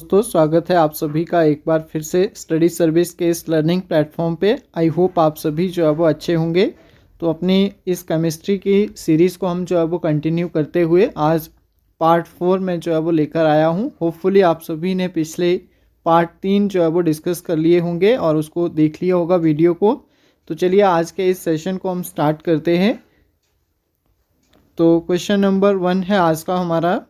दोस्तों स्वागत है आप सभी का एक बार फिर से स्टडी सर्विस के इस लर्निंग प्लेटफॉर्म पे। आई होप आप सभी जो है वो अच्छे होंगे। तो अपनी इस केमिस्ट्री की सीरीज़ को हम जो है वो कंटिन्यू करते हुए आज पार्ट 4 में जो है वो लेकर आया हूँ। होपफुली आप सभी ने पिछले पार्ट 3 जो है वो डिस्कस कर लिए होंगे और उसको देख लिया होगा वीडियो को। तो चलिए आज के इस सेशन को हम स्टार्ट करते हैं। तो क्वेश्चन नंबर 1 है आज का हमारा,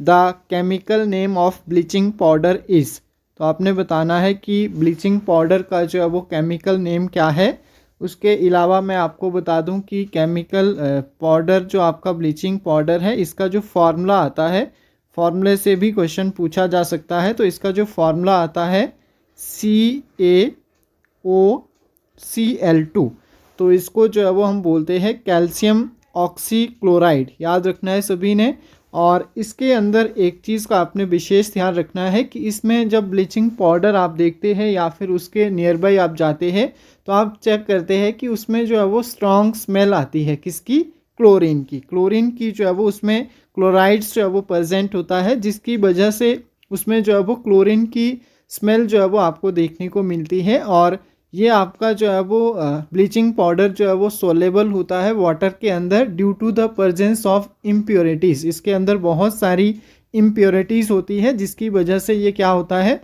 the chemical name of bleaching powder is. तो आपने बताना है कि ब्लीचिंग पाउडर का जो है वो केमिकल नेम क्या है। उसके अलावा मैं आपको बता दूं कि केमिकल पाउडर जो आपका ब्लीचिंग पाउडर है इसका जो फार्मूला आता है, फार्मूले से भी क्वेश्चन पूछा जा सकता है। तो इसका जो फार्मूला आता है CaOCl2, तो इसको जो है वो हम बोलते हैं कैल्शियम ऑक्सीक्लोराइड। याद रखना है सभी ने। और इसके अंदर एक चीज़ का आपने विशेष ध्यान रखना है कि इसमें जब ब्लीचिंग पाउडर आप देखते हैं या फिर उसके नियर बाई आप जाते हैं तो आप चेक करते हैं कि उसमें जो है वो स्ट्रॉन्ग स्मेल आती है। किसकी? क्लोरीन की। क्लोरीन की जो है वो उसमें क्लोराइड्स जो है वो प्रेजेंट होता है, जिसकी वजह से उसमें जो है वो क्लोरीन की स्मेल जो है वो आपको देखने को मिलती है। और ये आपका जो है वो ब्लीचिंग पाउडर जो है वो सोलेबल होता है वाटर के अंदर due to the presence of impurities. इसके अंदर बहुत सारी इम्प्योरिटीज़ होती है जिसकी वजह से ये क्या होता है,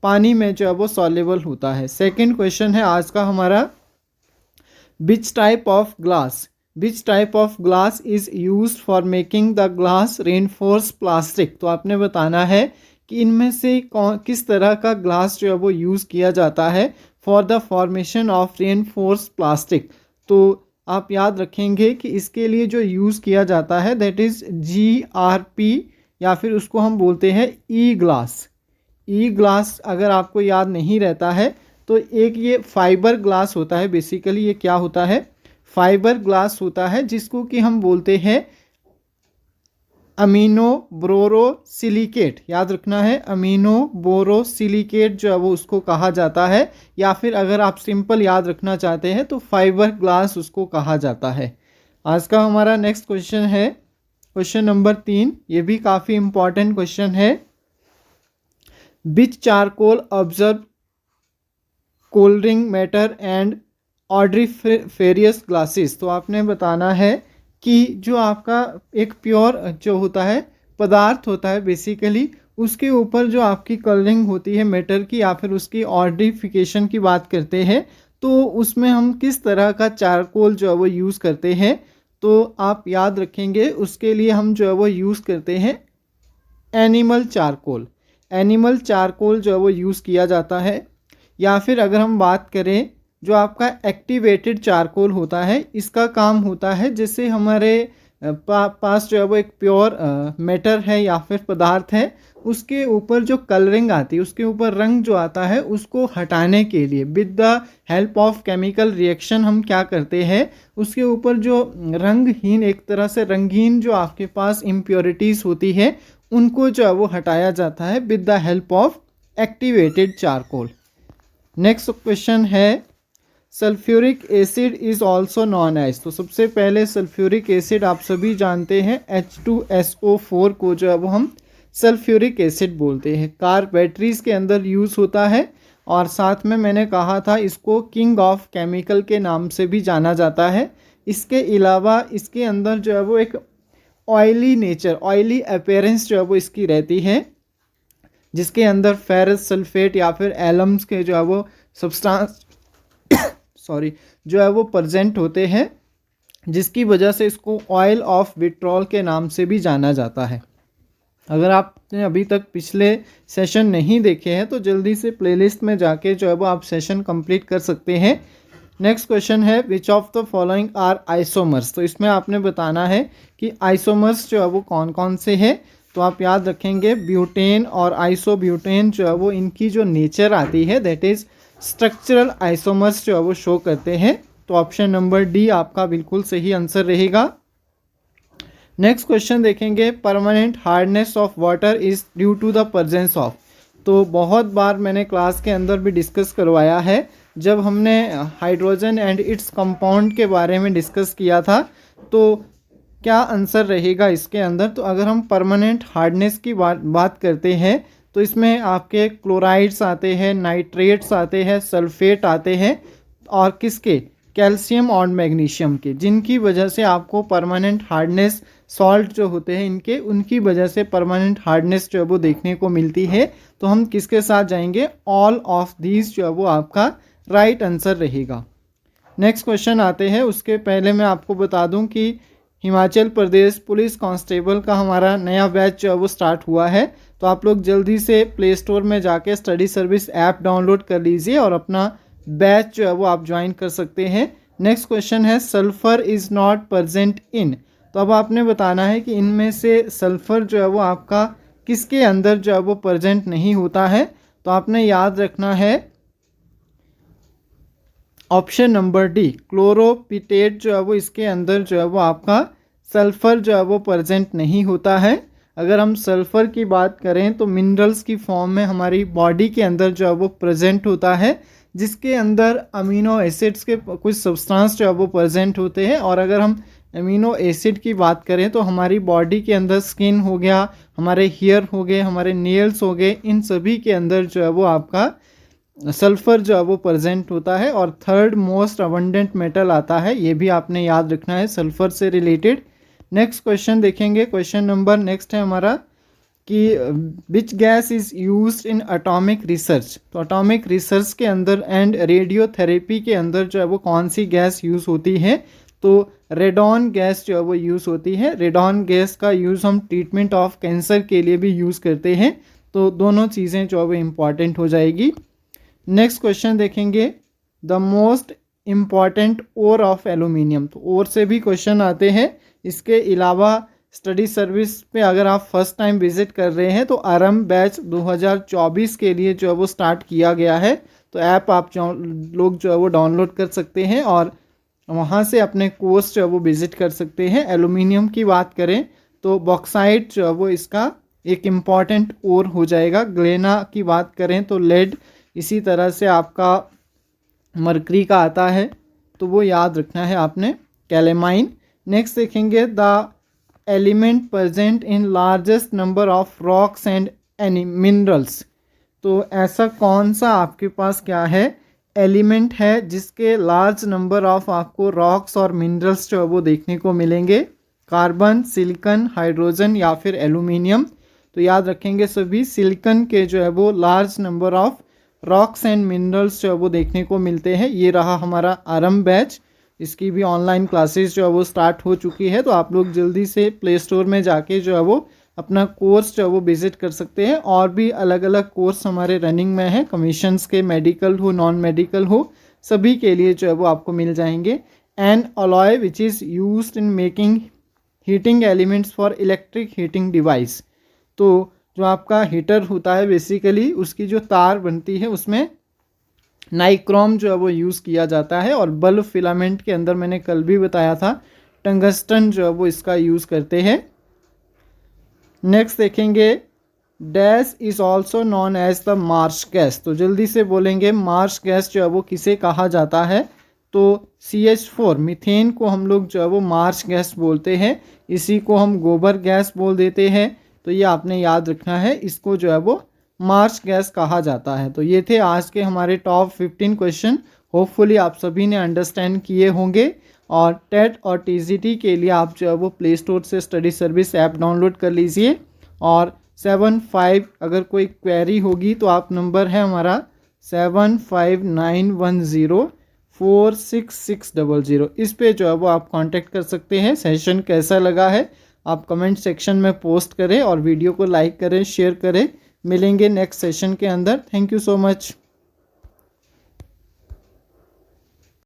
पानी में जो है वो सोलेबल होता है। सेकंड क्वेश्चन है आज का हमारा, which type of glass is used for making the glass reinforce plastic. तो आपने बताना है कि इनमें से किस तरह का ग्लास जो है वो यूज़ किया जाता है for the formation of reinforce plastic. तो आप याद रखेंगे कि इसके लिए जो यूज़ किया जाता है दैट इज़ GRP, या फिर उसको हम बोलते हैं ई ग्लास। अगर आपको याद नहीं रहता है तो एक ये फाइबर ग्लास होता है। बेसिकली ये क्या होता है, फाइबर ग्लास होता है जिसको कि हम बोलते हैं अमीनो बोरोसिलिकेट। याद रखना है, अमीनो बोरोसिलिकेट जो है वो उसको कहा जाता है, या फिर अगर आप सिंपल याद रखना चाहते हैं तो फाइबर ग्लास उसको कहा जाता है। आज का हमारा नेक्स्ट क्वेश्चन है क्वेश्चन नंबर 3। ये भी काफ़ी इंपॉर्टेंट क्वेश्चन है। Which charcoal absorb colouring matter and odoriferous gases. तो आपने बताना है कि जो आपका एक प्योर जो होता है पदार्थ होता है बेसिकली, उसके ऊपर जो आपकी कलरिंग होती है मैटर की या फिर उसकी ऑड्रिफिकेशन की बात करते हैं तो उसमें हम किस तरह का चारकोल जो है वो यूज़ करते हैं। तो आप याद रखेंगे उसके लिए हम जो है वो यूज़ करते हैं एनिमल चारकोल जो है वो यूज़ किया जाता है। या फिर अगर हम बात करें जो आपका एक्टिवेटेड चारकोल होता है, इसका काम होता है जैसे हमारे पास जो है वो एक प्योर मैटर है या फिर पदार्थ है, उसके ऊपर जो कलरिंग आती है, उसके ऊपर रंग जो आता है उसको हटाने के लिए with the help of chemical reaction हम क्या करते हैं, उसके ऊपर जो रंगहीन, एक तरह से रंगीन जो आपके पास इम्प्योरिटीज़ होती है उनको जो है वो हटाया जाता है with the help of activated charcoal. Next question है, sulphuric acid is also known as. तो सबसे पहले सल्फ्यूरिक एसिड आप सभी जानते हैं H2SO4 को जो है वो हम सल्फ्यूरिक एसिड बोलते हैं। कार बैटरीज़ के अंदर यूज़ होता है और साथ में मैंने कहा था इसको किंग ऑफ केमिकल के नाम से भी जाना जाता है। इसके अलावा इसके अंदर जो है वो एक ऑयली नेचर, ऑयली अपीयरेंस जो है वो इसकी रहती है, जिसके अंदर फेरस सल्फेट या फिर एलम्स के जो है वो सब्सटेंस जो है वो प्रेजेंट होते हैं, जिसकी वजह से इसको ऑयल ऑफ विट्रॉल के नाम से भी जाना जाता है। अगर आपने अभी तक पिछले सेशन नहीं देखे हैं तो जल्दी से प्लेलिस्ट में जाके जो है वो आप सेशन कंप्लीट कर सकते हैं। नेक्स्ट क्वेश्चन है, which of the following are isomers. तो इसमें आपने बताना है कि आइसोमर्स जो है वो कौन कौन से हैं। तो आप याद रखेंगे ब्यूटेन और आइसोब्यूटेन जो है वो इनकी जो नेचर आती है दैट इज़ स्ट्रक्चरल आइसोमर्स जो है वो शो करते हैं। तो ऑप्शन नंबर डी आपका बिल्कुल सही आंसर रहेगा। नेक्स्ट क्वेश्चन देखेंगे, permanent hardness of water is due to the presence of. तो बहुत बार मैंने क्लास के अंदर भी डिस्कस करवाया है जब हमने हाइड्रोजन एंड इट्स कंपाउंड के बारे में डिस्कस किया था। तो क्या आंसर रहेगा इसके अंदर? तो अगर हम परमानेंट हार्डनेस की बात करते हैं तो इसमें आपके क्लोराइड्स आते हैं, नाइट्रेट्स आते हैं, सल्फेट आते हैं, और किसके, कैल्शियम और मैग्नीशियम के, जिनकी वजह से आपको परमानेंट हार्डनेस, सॉल्ट जो होते हैं इनके, उनकी वजह से परमानेंट हार्डनेस जो है वो देखने को मिलती है। तो हम किसके साथ जाएंगे, ऑल ऑफ दीज जो है वो आपका राइट आंसर रहेगा। नेक्स्ट क्वेश्चन आते हैं, उसके पहले मैं आपको बता दूं कि हिमाचल प्रदेश पुलिस कांस्टेबल का हमारा नया बैच जो है वो स्टार्ट हुआ है। तो आप लोग जल्दी से प्ले स्टोर में जाके स्टडी सर्विस ऐप डाउनलोड कर लीजिए और अपना बैच जो है वो आप ज्वाइन कर सकते हैं। नेक्स्ट क्वेश्चन है, sulphur is not present in. तो अब आपने बताना है कि इनमें से सल्फर जो है वो आपका किसके अंदर जो है वो प्रेजेंट नहीं होता है। तो आपने याद रखना है ऑप्शन नंबर डी, क्लोरोपिटेट जो है वो इसके अंदर जो है वो आपका सल्फर जो है वो प्रेजेंट नहीं होता है। अगर हम सल्फर की बात करें तो मिनरल्स की फॉर्म में हमारी बॉडी के अंदर जो है वो प्रेजेंट होता है, जिसके अंदर अमीनो एसिड्स के कुछ सब्सटेंस जो है वो प्रेजेंट होते हैं। और अगर हम अमीनो एसिड की बात करें तो हमारी बॉडी के अंदर स्किन हो गया, हमारे हेयर हो गए, हमारे नेल्स हो गए, इन सभी के अंदर जो है वो आपका सल्फर जो है वो प्रेजेंट होता है। और थर्ड मोस्ट अबंडेंट मेटल आता है, ये भी आपने याद रखना है सल्फर से रिलेटेड। नेक्स्ट क्वेश्चन देखेंगे, क्वेश्चन नंबर नेक्स्ट है हमारा कि which gas is used in atomic research. तो एटॉमिक रिसर्च के अंदर एंड रेडियोथेरेपी के अंदर जो है वो कौन सी गैस यूज़ होती है। तो रेडॉन गैस जो है वो यूज़ होती है। रेडॉन गैस का यूज़ हम ट्रीटमेंट ऑफ कैंसर के लिए भी यूज़ करते हैं। तो दोनों चीज़ें जो है वो इम्पॉर्टेंट हो जाएगी। नेक्स्ट क्वेश्चन देखेंगे, the most important ore of aluminium. तो ओर से भी क्वेश्चन आते हैं। इसके अलावा स्टडी सर्विस पे अगर आप फर्स्ट टाइम विजिट कर रहे हैं तो आरंभ बैच 2024 के लिए जो है वो स्टार्ट किया गया है। तो ऐप आप लोग जो है वो डाउनलोड कर सकते हैं और वहाँ से अपने कोर्स जो है वो विज़िट कर सकते हैं। एल्यूमिनियम की बात करें तो बॉक्साइट जो है वो इसका एक इम्पॉर्टेंट ओर हो जाएगा। ग्लेना की बात करें तो लेड, इसी तरह से आपका मरकरी का आता है, तो वो याद रखना है आपने, कैलेमाइन। नेक्स्ट देखेंगे, the element present in largest number of rocks and minerals. तो ऐसा कौन सा आपके पास क्या है, एलिमेंट है जिसके लार्ज नंबर ऑफ आपको रॉक्स और मिनरल्स जो है वो देखने को मिलेंगे। कार्बन, सिलिकॉन, हाइड्रोजन या फिर एल्यूमिनियम। तो याद रखेंगे सभी, सिलिकॉन के जो है वो large number of rocks and minerals जो है वो देखने को मिलते हैं। ये रहा हमारा आरंभ बैच, इसकी भी ऑनलाइन क्लासेस जो है वो स्टार्ट हो चुकी है। तो आप लोग जल्दी से प्ले स्टोर में जाके जो है वो अपना कोर्स जो है वो विजिट कर सकते हैं। और भी अलग अलग कोर्स हमारे रनिंग में है, कमीशंस के, मेडिकल हो, नॉन मेडिकल हो, सभी के लिए जो है वो आपको मिल जाएंगे। N alloy which is used in making heating elements for electric heating device. तो जो आपका हीटर होता है बेसिकली उसकी जो तार बनती है उसमें नाइक्रोम जो है वो यूज़ किया जाता है। और बल्ब फिलामेंट के अंदर मैंने कल भी बताया था टंगस्टन जो है वो इसका यूज़ करते हैं। नेक्स्ट देखेंगे, dash is also known as the marsh gas. तो जल्दी से बोलेंगे, मार्श गैस जो है वो किसे कहा जाता है। तो CH4 मीथेन को हम लोग जो है वो मार्श गैस बोलते हैं। इसी को हम गोबर गैस बोल देते हैं। तो ये आपने याद रखना है, इसको जो है वो मार्श गैस कहा जाता है। तो ये थे आज के हमारे टॉप 15 क्वेश्चन। होपफुली आप सभी ने अंडरस्टैंड किए होंगे। और टेट और TGT के लिए आप जो है वो प्ले स्टोर से स्टडी सर्विस ऐप डाउनलोड कर लीजिए। और 75 अगर कोई क्वेरी होगी तो आप नंबर है हमारा 7591046600, इस पे जो है वो आप कांटेक्ट कर सकते हैं। सेशन कैसा लगा है आप कमेंट सेक्शन में पोस्ट करें और वीडियो को लाइक करें, शेयर करें। मिलेंगे नेक्स्ट सेशन के अंदर। Thank you so much.